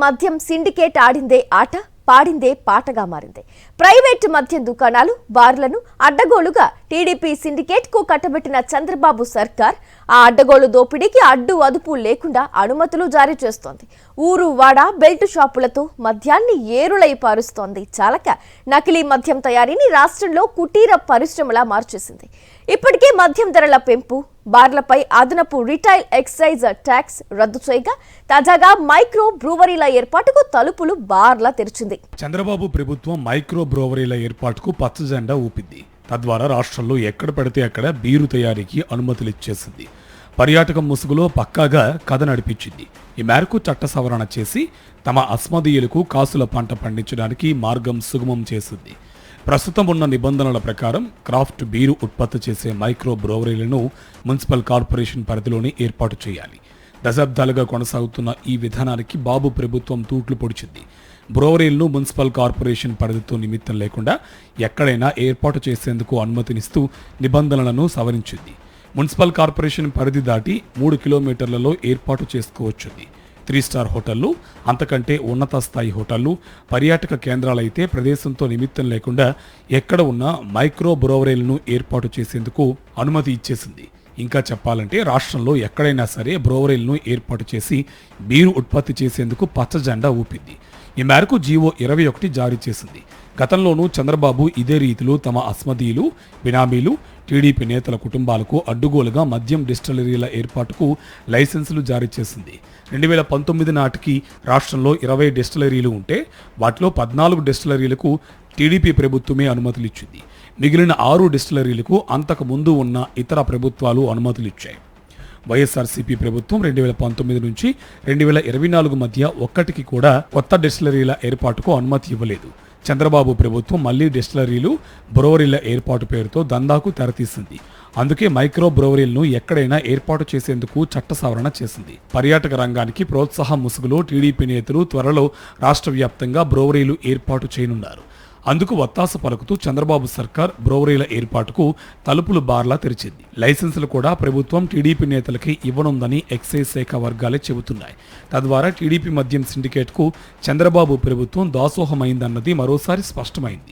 మద్యం సిండికేట్ ఆడిందే ఆట పాడిందే పాటగా మారింది. ప్రైవేట్ మద్యం దుకాణాలు, బార్లను అడ్డగోలుగా టీడీపీ సిండికేట్ కు కట్టబెట్టిన చంద్రబాబు సర్కార్ ఆ అడ్డగోలు దోపిడీకి అడ్డు అదుపు లేకుండా అనుమతులు జారీ చేస్తోంది. ఊరు వాడ బెల్ట్ షాపులతో మద్యాన్ని ఏరులై పారుస్తోంది. చాలక నకిలీ మద్యం తయారీని రాష్ట్రంలో కుటీర పరిశ్రమలా మార్చేసింది. ఇప్పటికే మద్యం ధరల పెంపు, బార్లపై అదనపు రిటైల్ ఎక్సైజ్ ట్యాక్స్ రద్దు చేయగా తాజాగా మైక్రో బ్రూవరీల ఏర్పాటుకు తలుపులు బార్లా తెరిచింది. చంద్రబాబు ప్రభుత్వం మైక్రో బ్రూవరీల ఏర్పాటుకు పచ్చజెండా ఊపింది. తద్వారా రాష్ట్రంలో ఎక్కడ పడితే అక్కడ బీరు తయారీకి అనుమతులు ఇచ్చేసింది. పర్యాటకం ముసుగులో పక్కాగా కథ నడిపించింది. ఈ మేరకు చట్ట సవరణ చేసి తమ అస్మదీయులకు కాసుల పంట పండించడానికి మార్గం సుగమం చేసింది. ప్రస్తుతం ఉన్న నిబంధనల ప్రకారం క్రాఫ్ట్ బీరు ఉత్పత్తి చేసే మైక్రో బ్రూవరీలను మున్సిపల్ కార్పొరేషన్ పరిధిలోనే ఏర్పాటు చేయాలి. దశాబ్దాలుగా కొనసాగుతున్న ఈ విధానానికి బాబు ప్రభుత్వం తూట్లు పొడిచింది. బ్రూవరీలను మున్సిపల్ కార్పొరేషన్ పరిధితో నిమిత్తం లేకుండా ఎక్కడైనా ఏర్పాటు చేసేందుకు అనుమతినిస్తూ నిబంధనలను సవరించింది. మున్సిపల్ కార్పొరేషన్ పరిధి దాటి 3 కిలోమీటర్లలో ఏర్పాటు చేసుకోవచ్చుంది. 3 స్టార్ హోటళ్లు, అంతకంటే ఉన్నత స్థాయి హోటళ్లు, పర్యాటక కేంద్రాలైతే ప్రదేశంతో నిమిత్తం లేకుండా ఎక్కడ ఉన్న మైక్రో బ్రూవరీలను ఏర్పాటు చేసేందుకు అనుమతి ఇచ్చేసింది. ఇంకా చెప్పాలంటే రాష్ట్రంలో ఎక్కడైనా సరే బ్రూవరీలను ఏర్పాటు చేసి బీరు ఉత్పత్తి చేసేందుకు పచ్చజెండా ఊపింది. ఈ మేరకు జీవో 21 జారీ చేసింది. గతంలోనూ చంద్రబాబు ఇదే రీతిలో తమ అస్మదీయులు, బినామీలు, టీడీపీ నేతల కుటుంబాలకు అడ్డుగోలుగా మద్యం డిస్టిలరీల ఏర్పాటుకు లైసెన్సులు జారీ చేసింది. 2019 నాటికి రాష్ట్రంలో 20 డిస్టిలరీలు ఉంటే వాటిలో 14 డిస్టిలరీలకు టీడీపీ ప్రభుత్వమే అనుమతులు ఇచ్చింది. మిగిలిన 6 డిస్టిలరీలకు అంతకు ముందు ఉన్న ఇతర ప్రభుత్వాలు అనుమతులు ఇచ్చాయి. వైఎస్ఆర్సీపీ ప్రభుత్వం 2019 నుంచి 2024 మధ్య ఒక్కటికి కూడా కొత్త డిస్టిలరీల ఏర్పాటుకు అనుమతి ఇవ్వలేదు. చంద్రబాబు ప్రభుత్వం మళ్లీ డిస్టిలరీలు, బ్రూవరీల ఏర్పాటు పేరుతో దందాకు తెరతీసింది. అందుకే మైక్రో బ్రూవరీలను ఎక్కడైనా ఏర్పాటు చేసేందుకు చట్ట సవరణ చేసింది. పర్యాటక రంగానికి ప్రోత్సాహం ముసుగులో టీడీపీ నేతలు త్వరలో రాష్ట్ర వ్యాప్తంగా బ్రూవరీలు ఏర్పాటు చేయనున్నారు. అందుకు వత్తాస పలుకుతూ చంద్రబాబు సర్కార్ బ్రూవరీల ఏర్పాటుకు తలుపులు బార్లా తెరిచింది. లైసెన్సులు కూడా ప్రభుత్వం టీడీపీ నేతలకి ఇవ్వనుందని ఎక్సైజ్ శాఖ వర్గాలే చెబుతున్నాయి. తద్వారా టీడీపీ మద్యం సిండికేట్కు చంద్రబాబు ప్రభుత్వం దాసోహమైందన్నది మరోసారి స్పష్టమైంది.